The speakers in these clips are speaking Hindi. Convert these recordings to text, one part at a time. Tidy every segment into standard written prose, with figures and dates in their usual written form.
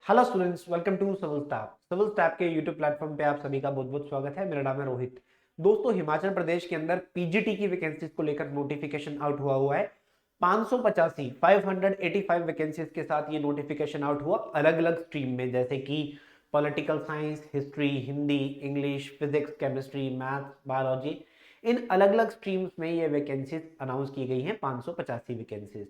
Hello students, welcome to civil staff. Civil staff के यूट्यूब प्लेटफॉर्म पे आप सभी का बहुत बहुत स्वागत है। मेरा नाम है रोहित। दोस्तों, हिमाचल प्रदेश के अंदर पीजीटी की वैकेंसीज को लेकर नोटिफिकेशन आउट हुआ है। 585 वैकेंसीज के साथ ये नोटिफिकेशन आउट हुआ, अलग अलग स्ट्रीम में, जैसे कि political science, history, Hindi, English, physics, chemistry, maths, biology. इन अलग अलग स्ट्रीम्स में ये वैकेंसीज अनाउंस की गई हैं, 585 वैकेंसीज।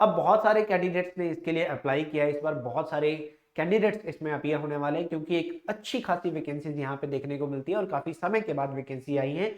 अब बहुत सारे कैंडिडेट्स ने इसके लिए अप्लाई किया है। इस बार बहुत सारे कैंडिडेट्स इसमें अपीयर होने वाले हैं, क्योंकि एक अच्छी खासी वैकेंसीज यहाँ पे देखने को मिलती है और काफी समय के बाद वैकेंसी आई है।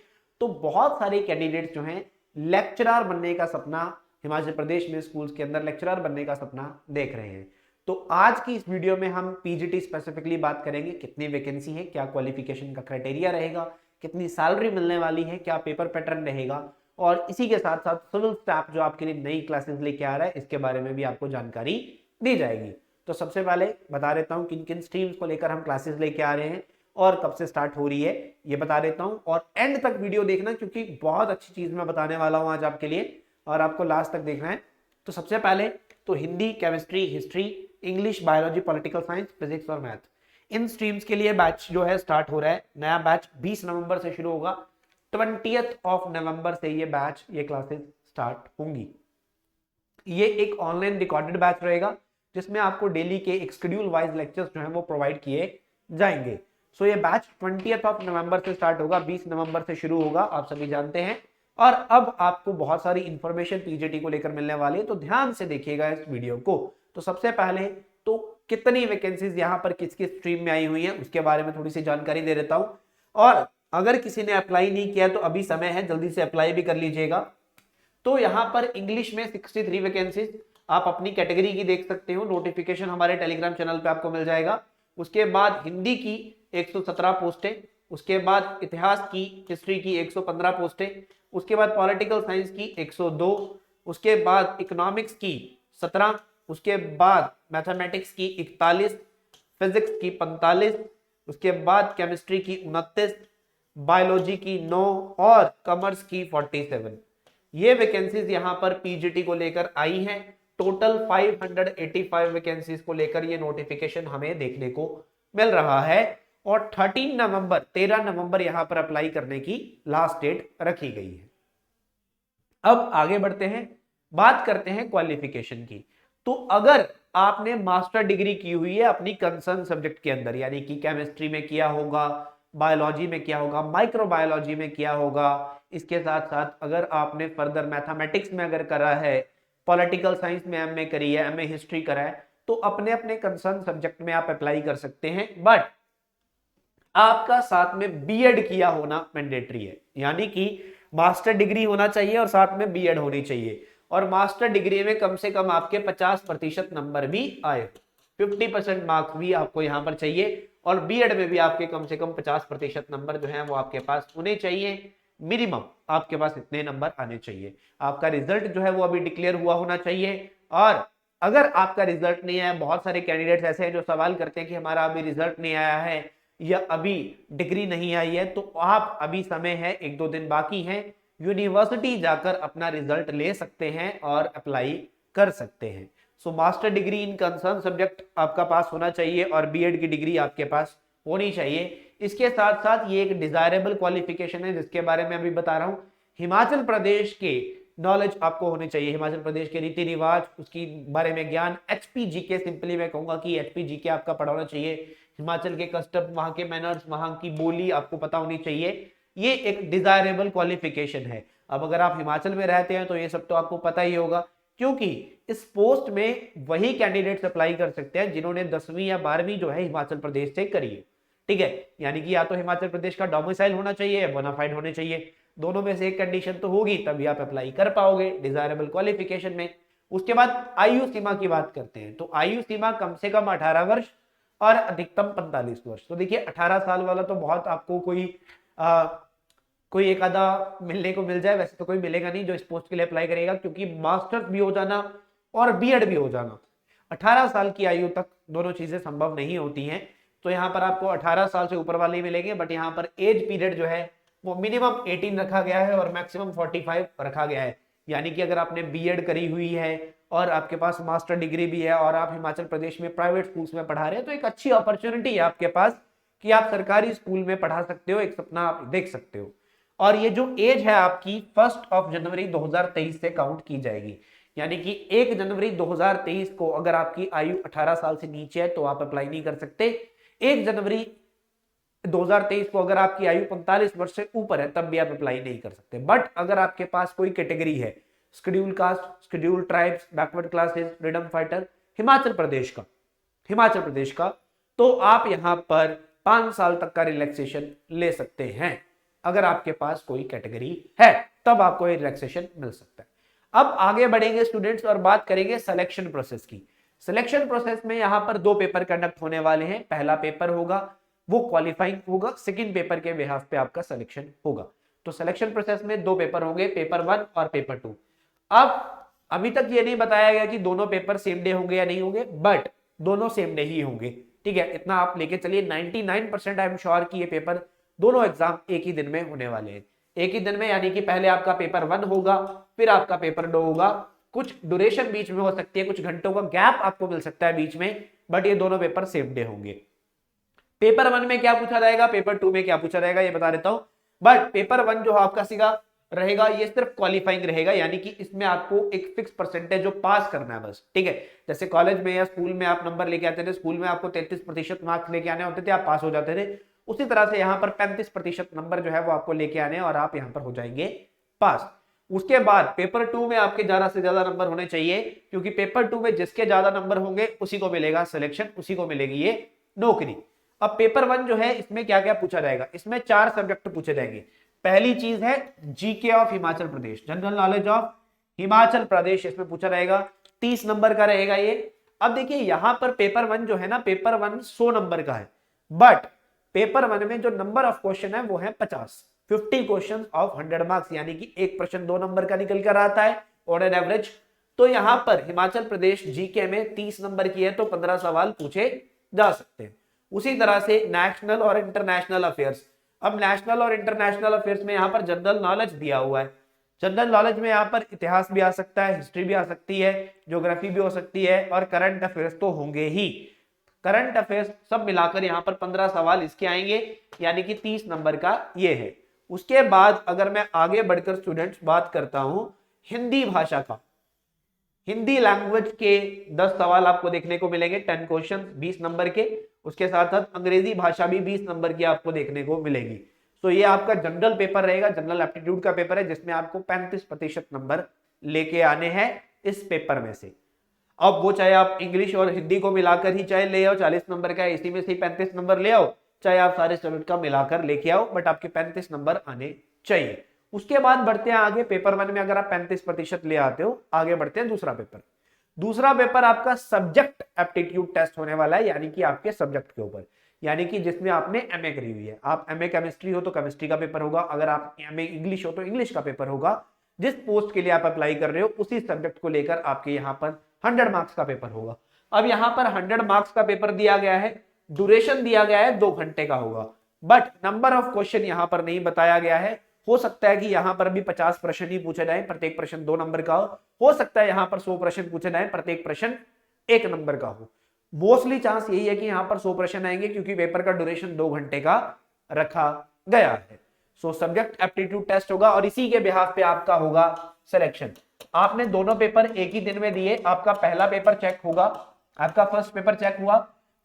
तो बहुत सारे कैंडिडेट्स जो हैं लेक्चरर बनने का सपना, हिमाचल प्रदेश में स्कूल्स के अंदर लेक्चरर बनने का सपना देख रहे हैं। तो आज की इस वीडियो में हम पीजीटी स्पेसिफिकली बात करेंगे, कितनी वैकेंसी है, क्या क्वालिफिकेशन का क्राइटेरिया रहेगा, कितनी सैलरी मिलने वाली है, क्या पेपर पैटर्न रहेगा, और इसी के साथ साथ सिविल स्टाफ जो आपके लिए नई क्लासेस लेके आ रहा है, इसके बारे में भी आपको जानकारी दी जाएगी। तो सबसे पहले बता देता हूं किन किन स्ट्रीम्स को लेकर हम क्लासेस लेके आ रहे हैं और कब से स्टार्ट हो रही है, ये बता देता हूं। और एंड तक वीडियो देखना, क्योंकि बहुत अच्छी चीज मैं बताने वाला हूं आज आपके लिए और आपको लास्ट तक देखना है। तो सबसे पहले तो Hindi, chemistry, history, English, biology, political science, physics और मैथ, इन स्ट्रीम्स के लिए बैच जो है स्टार्ट हो रहा है। नया बैच 20 नवंबर से शुरू होगा। 20th ऑफ नवंबर से ये बैच, ये क्लासेस स्टार्ट होंगी। ये एक ऑनलाइन रिकॉर्डेड बैच रहेगा, जिसमें आपको डेली के एक शेड्यूल वाइज लेक्चर्स जो हैं वो प्रोवाइड किए जाएंगे। सो ये बैच 20th ऑफ नवंबर से स्टार्ट होगा, 20 नवंबर से शुरू होगा, आप सभी जानते हैं। और अब आपको बहुत सारी इंफॉर्मेशन पीजीटी को लेकर मिलने वाली है, तो ध्यान से देखिएगा इस वीडियो को। तो सबसे पहले तो कितनी वैकेंसीज यहाँ पर किस किस स्ट्रीम में आई हुई है, उसके बारे में थोड़ी सी जानकारी दे देता हूं। और अगर किसी ने अप्लाई नहीं किया तो अभी समय है, जल्दी से अप्लाई भी कर लीजिएगा। तो यहां पर इंग्लिश में 63 वैकेंसीज, आप अपनी कैटेगरी की देख सकते हो, नोटिफिकेशन हमारे टेलीग्राम चैनल पे आपको मिल जाएगा। उसके बाद हिंदी की 117 पोस्टें, उसके बाद इतिहास की, हिस्ट्री की 115 पोस्टें, उसके बाद पॉलिटिकल साइंस की 102, उसके बाद इकोनॉमिक्स की 17, उसके बाद मैथमेटिक्स की 41, फिजिक्स की 45, उसके बाद केमिस्ट्री की 29, बायोलॉजी की 9 और कॉमर्स की 47। ये वैकेंसीज यहां पर पीजीटी को लेकर आई हैं। टोटल 585 वैकेंसीज को लेकर ये नोटिफिकेशन हमें देखने को मिल रहा है। और 13 नवंबर यहां पर अप्लाई करने की लास्ट डेट रखी गई है। अब आगे बढ़ते हैं, बात करते हैं क्वालिफिकेशन की। तो अगर आपने मास्टर डिग्री की हुई है अपनी कंसर्न सब्जेक्ट के अंदर, यानी कि केमिस्ट्री में किया होगा, बायोलॉजी में किया होगा, माइक्रोबायोलॉजी में किया होगा, इसके साथ साथ अगर आपने फर्दर मैथमेटिक्स में अगर करा है, पॉलिटिकल साइंस में एमए करी है, एमए हिस्ट्री करा है, तो अपने अपने कंसर्न सब्जेक्ट में आप अप्लाई कर सकते हैं। बट आपका साथ में बीएड किया होना मैंडेटरी है, यानी कि मास्टर डिग्री होना चाहिए और साथ में बीएड होनी चाहिए। और मास्टर डिग्री में कम से कम आपके 50% नंबर भी आए, 50% मार्क्स भी आपको यहां पर चाहिए। और बीएड में भी आपके कम से कम 50% नंबर जो है वो आपके पास होने चाहिए। मिनिमम आपके पास इतने नंबर आने चाहिए। आपका रिजल्ट जो है वो अभी डिक्लेयर हुआ होना चाहिए। और अगर आपका रिजल्ट नहीं आया, बहुत सारे कैंडिडेट्स ऐसे हैं जो सवाल करते हैं कि हमारा अभी रिजल्ट नहीं आया है या अभी डिग्री नहीं आई है, तो आप अभी समय है, 1-2 दिन बाकी है, यूनिवर्सिटी जाकर अपना रिजल्ट ले सकते हैं और अप्लाई कर सकते हैं। So master degree in concern subject आपका पास होना चाहिए और बीएड की डिग्री आपके पास होनी चाहिए। इसके साथ साथ ये एक डिजायरेबल क्वालिफिकेशन है, जिसके बारे में अभी बता रहा हूं। हिमाचल प्रदेश के नॉलेज आपको होनी चाहिए, हिमाचल प्रदेश के रीति रिवाज, उसकी बारे में ज्ञान, एचपीजीके, सिंपली मैं कहूंगा कि एचपीजीके आपका पढ़ा होना चाहिए। हिमाचल के कस्टम, वहां के मैनर्स, वहां की बोली आपको पता होनी चाहिए। ये एक डिजायरेबल क्वालिफिकेशन है। अब अगर आप हिमाचल में रहते हैं तो ये सब तो आपको पता ही होगा, क्योंकि इस पोस्ट में वही कैंडिडेट्स अप्लाई कर सकते हैं जिन्होंने 10वीं या 12वीं जो है हिमाचल प्रदेश से करी है। ठीक है, यानी कि या तो हिमाचल प्रदेश का डोमिसाइल होना चाहिए या बोनाफाइड होने चाहिए, दोनों में से एक कंडीशन तो होगी, तभी आप अप्लाई कर पाओगे डिजायरेबल क्वालिफिकेशन में। उसके बाद आयु सीमा की बात करते हैं, तो आयु सीमा कम से कम 18 वर्ष और अधिकतम 45 वर्ष। तो देखिए 18 साल वाला तो बहुत आपको कोई एक आधा मिलने को मिल जाए, वैसे तो कोई मिलेगा नहीं जो इस पोस्ट के लिए अप्लाई करेगा, क्योंकि मास्टर्स भी हो जाना और बीएड भी हो जाना, 18 साल की आयु तक दोनों चीजें संभव नहीं होती हैं। तो यहाँ पर आपको 18 साल से ऊपर वाले ही मिलेंगे, बट यहाँ पर एज पीरियड जो है वो मिनिमम 18 रखा गया है और मैक्सिमम 45 रखा गया है। यानी कि अगर आपने बीएड करी हुई है और आपके पास मास्टर डिग्री भी है और आप हिमाचल प्रदेश में प्राइवेट स्कूल्स में पढ़ा रहे हैं, तो एक अच्छी अपॉर्चुनिटी है आपके पास कि आप सरकारी स्कूल में पढ़ा सकते हो, एक सपना आप देख सकते हो। और ये जो एज है आपकी 1 जनवरी 2023 से काउंट की जाएगी, यानी कि 1 जनवरी 2023 को अगर आपकी आयु 18 साल से नीचे है तो आप अप्लाई नहीं कर सकते। 1 जनवरी 2023 को अगर आपकी आयु 45 वर्ष से ऊपर है तब भी आप अप्लाई नहीं कर सकते। बट अगर आपके पास कोई कैटेगरी है, schedule caste, schedule tribes, backward classes, freedom fighter, Himachal Pradesh का, तो आप यहां पर 5 साल तक का रिलैक्सेशन ले सकते हैं। अगर आपके पास कोई कैटेगरी है तब आपको ये रिलैक्सेशन मिल सकता है। अब आगे बढ़ेंगे स्टूडेंट्स और बात करेंगे सिलेक्शन प्रोसेस की। सिलेक्शन प्रोसेस में यहां पर 2 पेपर कंडक्ट होने वाले हैं। पहला पेपर होगा वो क्वालिफाइंग होगा, सेकंड पेपर के बिहाफ पे आपका सिलेक्शन होगा। तो सिलेक्शन प्रोसेस में 2 पेपर होंगे, पेपर 1 और पेपर 2। अब अभी तक ये नहीं बताया गया कि दोनों पेपर सेम डे होंगे या नहीं होंगे, बट दोनों सेम डे ही होंगे, ठीक है, इतना आप लेके चलिए। 99% आई एम श्योर कि ये पेपर दोनों एग्जाम एक ही दिन में होने वाले हैं, एक ही दिन में, यानी कि पहले आपका पेपर 1 होगा, फिर आपका पेपर 2 होगा। कुछ ड्यूरेशन बीच में हो सकती है, कुछ घंटों का गैप आपको मिल सकता है बीच में, बट ये दोनों पेपर सेम डे होंगे। पेपर 1 में क्या पूछा जाएगा, पेपर 2 में क्या पूछा जाएगा, ये बता देता हूं। बट पेपर 1 जो आपका सीधा रहेगा ये सिर्फ क्वालिफाइंग रहेगा, यानी कि इसमें आपको एक फिक्स परसेंटेज जो पास करना है बस, ठीक है। जैसे कॉलेज में या स्कूल में आप नंबर लेके आते थे, स्कूल में आपको 33% मार्क्स लेके आने होते थे, आप पास हो जाते थे, उसी तरह से यहाँ पर 35% नंबर जो है वो आपको लेके आने और आप यहाँ पर हो जाएंगे पास। उसके बाद पेपर 2 में आपके ज्यादा से ज्यादा नंबर होने चाहिए, क्योंकि पेपर 2 में जिसके ज्यादा नंबर होंगे उसी को मिलेगा सिलेक्शन, उसी को मिलेगी ये नौकरी। अब पेपर 1 जो है इसमें क्या क्या पूछा जाएगा, इसमें 4 सब्जेक्ट पूछे जाएंगे। पहली चीज है GK of Himachal Pradesh, general knowledge of Himachal Pradesh, इसमें पूछा जाएगा, 30 नंबर का रहेगा ये। अब देखिए यहां पर पेपर 1 जो है ना, पेपर 1 100 नंबर का है, बट पेपर 1 में जो नंबर ऑफ क्वेश्चन है वो है 50 क्वेश्चन ऑफ 100 मार्क्स, यानी कि एक प्रश्न 2 नंबर का निकल कर आता है ऑन एन एवरेज। तो यहां पर हिमाचल प्रदेश जीके में 30 नंबर की है तो 15 सवाल पूछे जा सकते हैं। उसी तरह से नेशनल और इंटरनेशनल अफेयर्स, अब नेशनल और इंटरनेशनल अफेयर्स में यहां पर जनरल नॉलेज दिया हुआ है। जनरल नॉलेज में यहां पर इतिहास भी आ सकता है, हिस्ट्री भी आ सकती है, ज्योग्राफी भी हो सकती है और करंट अफेयर्स तो होंगे ही। करंट अफेयर्स सब मिलाकर यहां पर 15 सवाल इसके आएंगे, यानी कि 30 नंबर का ये है। उसके बाद अगर मैं आगे बढ़कर स्टूडेंट्स बात करता हूं हिंदी भाषा का, हिंदी लैंग्वेज के 10 सवाल आपको देखने को मिलेंगे, 10 क्वेश्चन 20 नंबर के। उसके साथ साथ अंग्रेजी भाषा भी 20 नंबर की आपको देखने को मिलेगी। तो ये आपका जनरल पेपर रहेगा, जनरल एप्टीट्यूड का पेपर है, जिसमें आपको 35% नंबर लेके आने हैं इस पेपर में से। अब वो चाहे आप इंग्लिश और हिंदी को मिलाकर ही चाहे ले आओ, 40 नंबर का इसी में से 35 नंबर ले आओ, चाहे आप सारे सब्जेक्ट का मिलाकर लेके आओ, बट आपके 35 नंबर आने चाहिए। उसके बाद बढ़ते हैं आगे, पेपर 1 में अगर आप 35% ले आते हो, आगे बढ़ते हैं दूसरा पेपर। दूसरा पेपर आपका सब्जेक्ट एप्टीट्यूड टेस्ट होने वाला है, यानी कि आपके सब्जेक्ट के ऊपर, यानी कि जिसमें आपने एमए करी हुई है। आप एमए केमिस्ट्री हो तो केमिस्ट्री का पेपर होगा, अगर आप एमए इंग्लिश हो तो इंग्लिश का पेपर होगा। जिस पोस्ट के लिए आप अप्लाई कर रहे हो उसी सब्जेक्ट को लेकर आपके यहाँ पर 100 मार्क्स का पेपर होगा। अब यहाँ पर 100 मार्क्स का पेपर दिया गया है, ड्यूरेशन दिया गया है 2 घंटे का होगा, बट नंबर ऑफ क्वेश्चन यहाँ पर नहीं बताया गया है। हो सकता है कि यहां पर भी 50 प्रश्न ही पूछे जाए, प्रत्येक प्रश्न 2 नंबर का हो सकता है यहां पर 100 प्रश्न पूछे जाए, प्रत्येक प्रश्न 1 नंबर का हो। मोस्टली चांस यही है कि यहां पर 100 प्रश्न आएंगे, क्योंकि पेपर का ड्यूरेशन 2 घंटे का रखा गया है। सो सब्जेक्ट एप्टीट्यूड टेस्ट होगा और इसी के बिहाफ पे आपका होगा सिलेक्शन। आपने दोनों पेपर एक ही दिन में दिए, आपका पहला पेपर चेक होगा, आपका फर्स्ट पेपर चेक हुआ।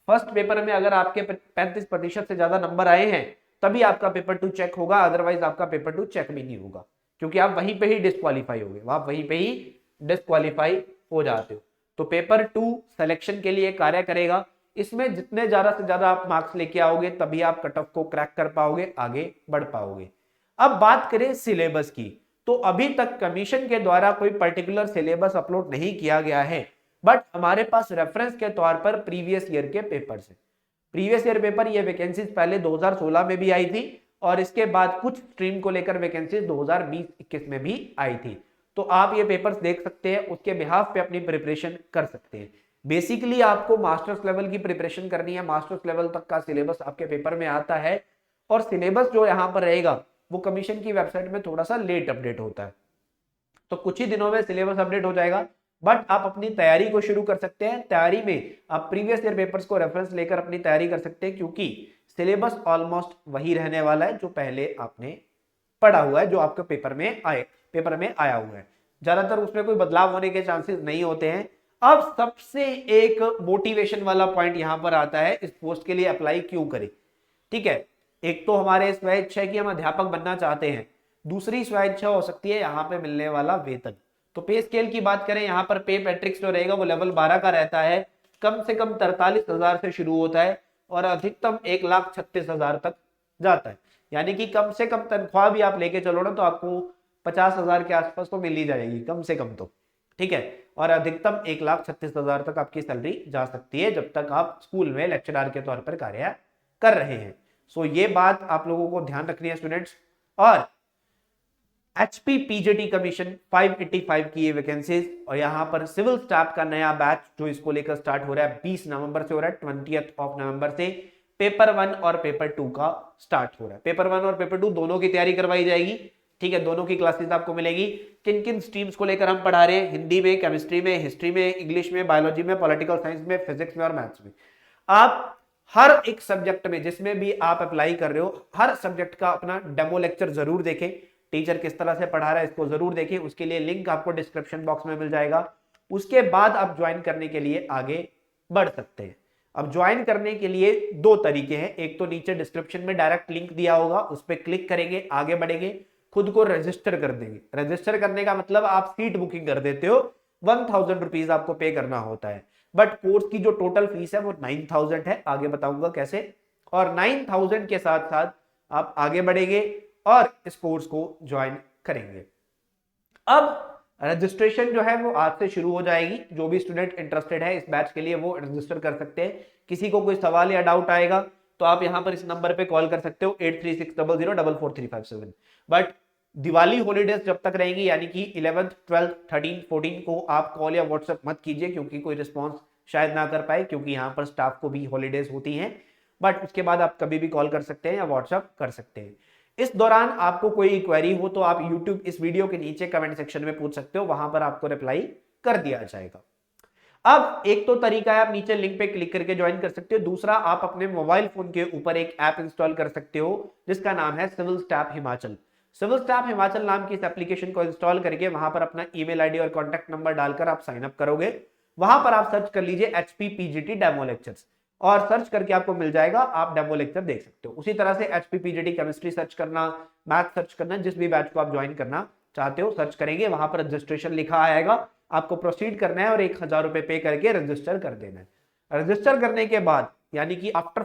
फर्स्ट पेपर में अगर आपके 35% से ज्यादा नंबर आए हैं तभी आपका पेपर 2 चेक होगा, अदरवाइज आपका पेपर 2 चेक भी नहीं होगा, क्योंकि आप वहीं पे ही डिस्क्वालीफाई हो गए, आप वहीं पे ही डिस्क्वालीफाई हो जाते हो। तो पेपर 2 सिलेक्शन के लिए कार्य करेगा। इसमें जितने ज्यादा से ज्यादा आप मार्क्स लेके आओगे तभी आप कट ऑफ को क्रैक कर पाओगे, आगे बढ़ पाओगे। अब बात करें सिलेबस की, तो अभी तक कमीशन के द्वारा कोई पर्टिकुलर सिलेबस अपलोड नहीं किया गया है, बट हमारे पास रेफरेंस के तौर पर प्रीवियस ईयर के पेपर है। प्रीवियस ईयर पेपर, ये वैकेंसीज पहले 2016 में भी आई थी और इसके बाद कुछ स्ट्रीम को लेकर वैकेंसीज 2020-21 में भी आई थी। तो आप ये पेपर्स देख सकते हैं, उसके बिहाफ पे अपनी प्रिपरेशन कर सकते हैं। बेसिकली आपको मास्टर्स लेवल की प्रिपरेशन करनी है, मास्टर्स लेवल तक का सिलेबस आपके पेपर में आता है और सिलेबस जो यहाँ पर रहेगा वो कमीशन की वेबसाइट में थोड़ा सा लेट अपडेट होता है, तो कुछ ही दिनों में सिलेबस अपडेट हो जाएगा। बट आप अपनी तैयारी को शुरू कर सकते हैं। तैयारी में आप प्रीवियस ईयर पेपर्स को रेफरेंस लेकर अपनी तैयारी कर सकते हैं, क्योंकि सिलेबस ऑलमोस्ट वही रहने वाला है जो पहले आपने पढ़ा हुआ है, जो आपके पेपर में आया हुआ है। ज्यादातर उसमें कोई बदलाव होने के चांसेस नहीं होते हैं। अब सबसे एक मोटिवेशन वाला पॉइंट यहां पर आता है, इस पोस्ट के लिए अप्लाई क्यों करें। ठीक है, एक तो हमारे स्व इच्छा है कि हम अध्यापक बनना चाहते हैं, दूसरी स्व इच्छा हो सकती है यहाँ पे मिलने वाला वेतन। तो पे स्केल की बात करें, यहाँ पर पे मैट्रिक्स जो रहेगा वो लेवल 12 का रहता है, कम से कम 43,000 से शुरू होता है और अधिकतम 1,36,000 तक जाता है। यानी कि कम से कम तनख्वाह भी आप लेके चलो ना तो आपको 50,000 के आसपास तो मिल ही जाएगी कम से कम तो। ठीक है, और अधिकतम 1,36,000 तक आपकी सैलरी जा सकती है जब तक आप स्कूल में लेक्चरर के तौर पर कार्य कर रहे हैं। सो ये बात आप लोगों को ध्यान रखनी है स्टूडेंट्स। और एचपी पीजीटी कमीशन 585 की ये वैकेंसीज, और यहाँ पर सिविल स्टाफ का नया बैच जो इसको लेकर स्टार्ट हो रहा है 20 नवंबर से हो रहा है, 20 नवंबर से पेपर 1 और पेपर 2 का स्टार्ट हो रहा है। पेपर 1 और पेपर 2 दोनों की तैयारी करवाई जाएगी। ठीक है, दोनों की क्लासेस आपको मिलेगी। किन किन स्ट्रीम्स को लेकर हम पढ़ा रहे हैं, हिंदी में, केमिस्ट्री में, हिस्ट्री में, इंग्लिश में, बायोलॉजी में, पॉलिटिकल साइंस में, फिजिक्स में और मैथ्स में। आप हर एक सब्जेक्ट में जिसमें भी आप अप्लाई कर रहे हो, हर सब्जेक्ट का अपना डेमो लेक्चर जरूर देखें, टीचर किस तरह से पढ़ा रहा है इसको जरूर देखें। उसके लिए लिंक आपको डिस्क्रिप्शन बॉक्स में मिल जाएगा। उसके बाद आप ज्वाइन करने के लिए आगे बढ़ सकते हैं। अब ज्वाइन करने के लिए दो तरीके हैं, एक तो नीचे डिस्क्रिप्शन में डायरेक्ट लिंक दिया होगा, उस पर क्लिक करेंगे, आगे बढ़ेंगे, खुद को रजिस्टर कर देंगे। रजिस्टर करने का मतलब आप सीट बुकिंग कर देते हो, 1,000 रुपीज आपको पे करना होता है। बट कोर्स की जो टोटल फीस है वो 9,000 है, आगे बताऊंगा कैसे। और 9,000 के साथ साथ आप आगे बढ़ेंगे और इस कोर्स को ज्वाइन करेंगे। अब रजिस्ट्रेशन जो है वो आज से शुरू हो जाएगी। जो भी स्टूडेंट इंटरेस्टेड है इस बैच के लिए वो रजिस्टर कर सकते हैं। किसी को कोई सवाल या डाउट आएगा तो आप यहां पर इस नंबर पे कॉल कर सकते हो 8360044357। बट दिवाली हॉलीडेज जब तक रहेंगी, यानी कि 11th 12th 13 14 को आप कॉल या व्हाट्सएप मत कीजिए, क्योंकि कोई रिस्पॉन्स शायद ना कर पाए, क्योंकि यहाँ पर स्टाफ को भी हॉलीडेज होती हैं। बट उसके बाद आप कभी भी कॉल कर सकते हैं या व्हाट्सएप कर सकते हैं। इस दौरान आपको कोई क्वेरी हो तो आप यूट्यूब इस वीडियो के नीचे कमेंट सेक्शन में पूछ सकते हो, वहां पर आपको रिप्लाई कर दिया जाएगा। अब एक तो तरीका है, आप नीचे लिंक पे क्लिक करके ज्वाइन कर सकते हो। दूसरा, आप अपने मोबाइल फोन के ऊपर एक ऐप इंस्टॉल कर सकते हो जिसका नाम है civil staff Himachal. Civil staff Himachal नाम की इस एप्लीकेशन को इंस्टॉल करके वहां पर अपना ईमेल आईडी और कॉन्टैक्ट नंबर डालकर आप साइन अप करोगे। वहां पर आप सर्च कर लीजिए एचपी पीजीटी डेमो लेक्चर्स, और सर्च करके आपको मिल जाएगा, आप डेमो लेक्चर देख सकते हो। उसी तरह से एचपी पीजीटी केमिस्ट्री सर्च करना, मैथ सर्च करना, जिस भी बैच को आप ज्वाइन करना चाहते हो सर्च करेंगे, वहां पर रजिस्ट्रेशन लिखा आएगा, आपको प्रोसीड करना है और 1,000 रुपए पे करके रजिस्टर कर देना है। रजिस्टर करने के बाद यानी कि आफ्टर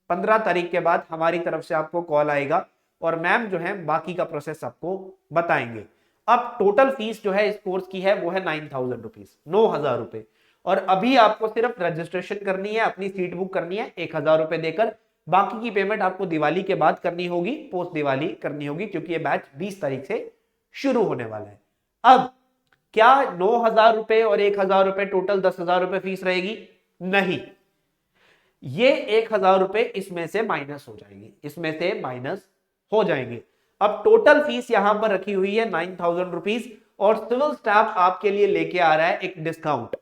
15 तारीख के बाद हमारी तरफ से आपको कॉल आएगा और मैम जो है बाकी का प्रोसेस आपको बताएंगे। अब टोटल फीस जो है इस कोर्स की है वो है 9,000 रुपीज, 9,000 रुपए। और अभी आपको सिर्फ रजिस्ट्रेशन करनी है, अपनी सीट बुक करनी है 1,000 रुपए देकर। बाकी की पेमेंट आपको दिवाली के बाद करनी होगी, पोस्ट दिवाली करनी होगी, क्योंकि ये बैच 20 तारीख से शुरू होने वाला है। अब क्या 9,000 रुपए और 1,000 रुपए टोटल 10,000 रुपए फीस रहेगी? नहीं, ये 1,000 रुपए इसमें से माइनस हो जाएंगे, इसमें से माइनस हो जाएंगे। अब टोटल फीस यहां पर रखी हुई है 9,000 रुपीज, और सिविल स्टाफ आपके लिए लेके आ रहा है एक डिस्काउंट।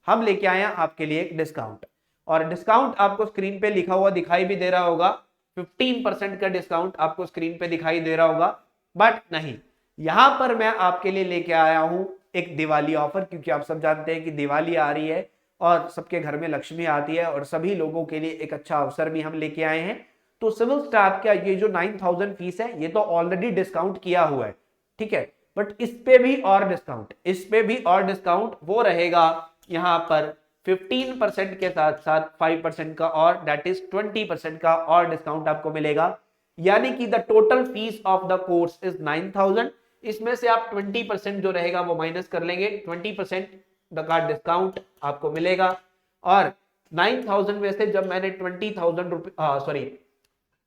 हम लेके आए हैं आपके लिए एक डिस्काउंट, और डिस्काउंट आपको स्क्रीन पे लिखा हुआ दिखाई भी दे रहा होगा, 15% का डिस्काउंट आपको स्क्रीन पे दिखाई दे रहा होगा। बट नहीं, यहां पर मैं आपके लिए लेके आया हूं एक दिवाली ऑफर, क्योंकि आप सब जानते हैं कि दिवाली आ रही है और सबके घर में लक्ष्मी आती है, और सभी लोगों के लिए एक अच्छा अवसर भी हम लेके आए हैं। तो सिविल स्टाफ का ये जो 9,000 फीस है ये तो ऑलरेडी डिस्काउंट किया हुआ है, ठीक है, बट इस पे भी और डिस्काउंट, इस पे भी और डिस्काउंट वो रहेगा यहां पर 15% के साथ साथ 5% का, और दैट इज 20% का और डिस्काउंट आपको मिलेगा। यानी कि the total fees of the course is 9,000। इसमें से आप 20% जो रहेगा वो माइनस कर लेंगे, 20% का डिस्काउंट आपको मिलेगा। और 9,000 में से जब मैंने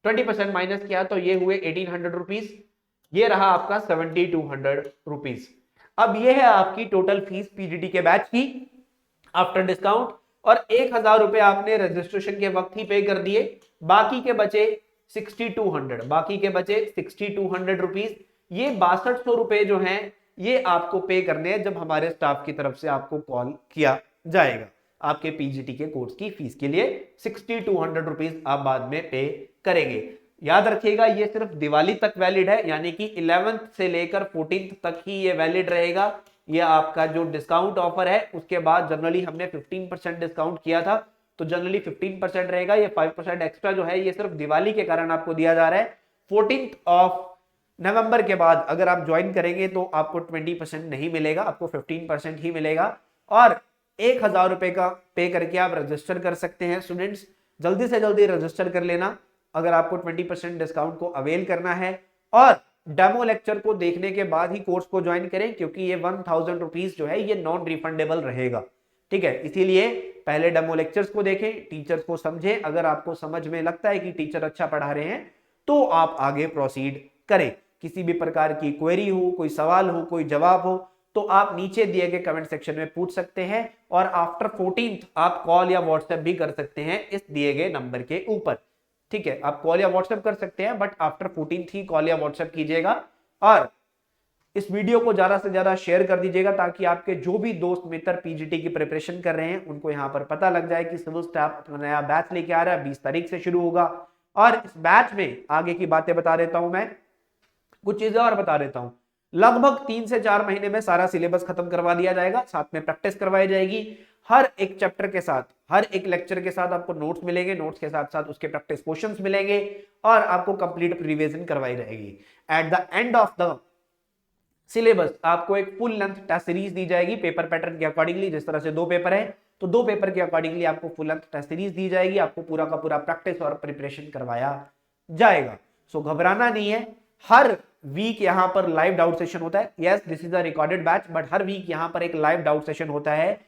20% माइनस किया तो ये हुए 1,800 रुपीज, ये रहा आपका 7,200 रुपीज। अब ये है आपकी टोटल फीस पीजीटी के बैच की आफ्टर डिस्काउंट, और 1,000 रुपए आपने रजिस्ट्रेशन के वक्त ही पे कर दिए, बाकी के बचे 6,200, बाकी के बचे 6,200 रुपीज। ये 6200 रुपए जो हैं ये आपको पे करने हैं जब हमारे स्टाफ की तरफ से आपको कॉल किया जाएगा। आपके पीजीटी के कोर्स की फीस के लिए 60 to 100 रुपीज आप बाद में पे करेंगे। याद रखिएगा ये सिर्फ दिवाली तक वैलिड है, यानी कि 11th से लेकर 14th तक ही ये वैलिड रहेगा। ये आपका जो डिस्काउंट ऑफर है उसके बाद जनरली हमने 15% डिस्काउंट किया था, तो जनरली 15% रहेगा। ये 5% एक्स्ट्रा जो है ये सिर्फ दिवाली के कारण आपको दिया जा रहा है। 14th ऑफ नवंबर के बाद अगर आप ज्वाइन करेंगे तो आपको 20% नहीं मिलेगा, आपको 15% ही मिलेगा। और 1000 रुपए का पे करके आप रजिस्टर कर सकते हैं। स्टूडेंट्स जल्दी से जल्दी रजिस्टर कर लेना अगर आपको 20% डिस्काउंट को अवेल करना है, और डेमो लेक्चर को देखने के बाद ही कोर्स को ज्वाइन करें, क्योंकि ये 1000 रुपीज जो है ये नॉन रिफंडेबल रहेगा। ठीक है, इसीलिए पहले डेमो लेक्चर्स को देखें, टीचर्स को समझें। अगर आपको समझ में लगता है कि टीचर अच्छा पढ़ा रहे हैं तो आप आगे प्रोसीड करें। किसी भी प्रकार की क्वेरी हो, कोई सवाल हो, कोई जवाब हो, तो आप नीचे दिए गए कमेंट सेक्शन में पूछ सकते हैं। और आफ्टर 14th आप कॉल या व्हाट्सएप भी कर सकते हैं इस दिए गए नंबर के ऊपर। ठीक है, आप कॉल या व्हाट्सएप कर सकते हैं, but after 14th he call या व्हाट्सएप कीजिएगा। और इस वीडियो को ज्यादा से ज्यादा शेयर कर दीजिएगा ताकि आपके जो भी दोस्त मित्र पीजीटी की प्रिपरेशन कर रहे हैं उनको यहाँ पर पता लग जाए कि सिविल स्टाफ अपना नया बैच लेके आ रहा है, 20 तारीख से शुरू होगा। और इस बैच में आगे की बातें बता देता हूं, मैं कुछ चीजें और बता देता हूं। लगभग 3 से 4 महीने में सारा सिलेबस खत्म करवा दिया जाएगा, साथ में प्रैक्टिस करवाई जाएगी। हर एक चैप्टर के साथ, हर एक लेक्चर के साथ आपको नोट्स मिलेंगे, नोट्स के साथ साथ उसके प्रैक्टिस क्वेश्चंस मिलेंगे, और आपको कंप्लीट रिवीजन करवाई जाएगी। At the end of the syllabus आपको एक फुल लेंथ टेस्ट सीरीज दी जाएगी पेपर पैटर्न के अकॉर्डिंगली। जिस तरह से 2 पेपर है तो 2 पेपर के अकॉर्डिंगली आपको फुल लेंथ टेस्ट सीरीज दी जाएगी, आपको पूरा का पूरा प्रैक्टिस और प्रिपरेशन करवाया जाएगा। सो घबराना नहीं है। हर वीक यहाँ पर लाइव डाउट सेशन होता है। Yes, this is a recorded batch, but हर वीक यहाँ पर एक लाइव डाउट सेशन होता है,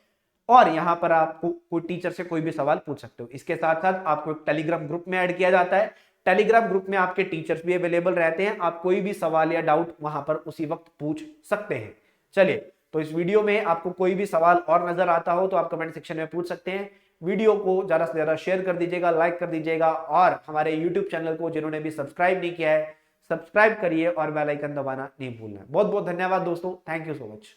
और यहाँ पर आपको कोई टीचर से कोई भी सवाल पूछ सकते हो। इसके साथ साथ आपको एक टेलीग्राम ग्रुप में ऐड किया जाता है। टेलीग्राम ग्रुप में आपके टीचर्स भी अवेलेबल रहते हैं, आप कोई भी सवाल या डाउट वहां पर उसी वक्त पूछ सकते हैं। चलिए, तो इस वीडियो में आपको कोई भी सवाल और नजर आता हो तो आप कमेंट सेक्शन में पूछ सकते हैं। वीडियो को ज्यादा से ज्यादा शेयर कर दीजिएगा, लाइक कर दीजिएगा, और हमारे यूट्यूब चैनल को जिन्होंने भी सब्सक्राइब नहीं किया है सब्सक्राइब करिए और बेल आइकन दबाना नहीं भूलना। बहुत बहुत धन्यवाद दोस्तों, थैंक यू सो मच।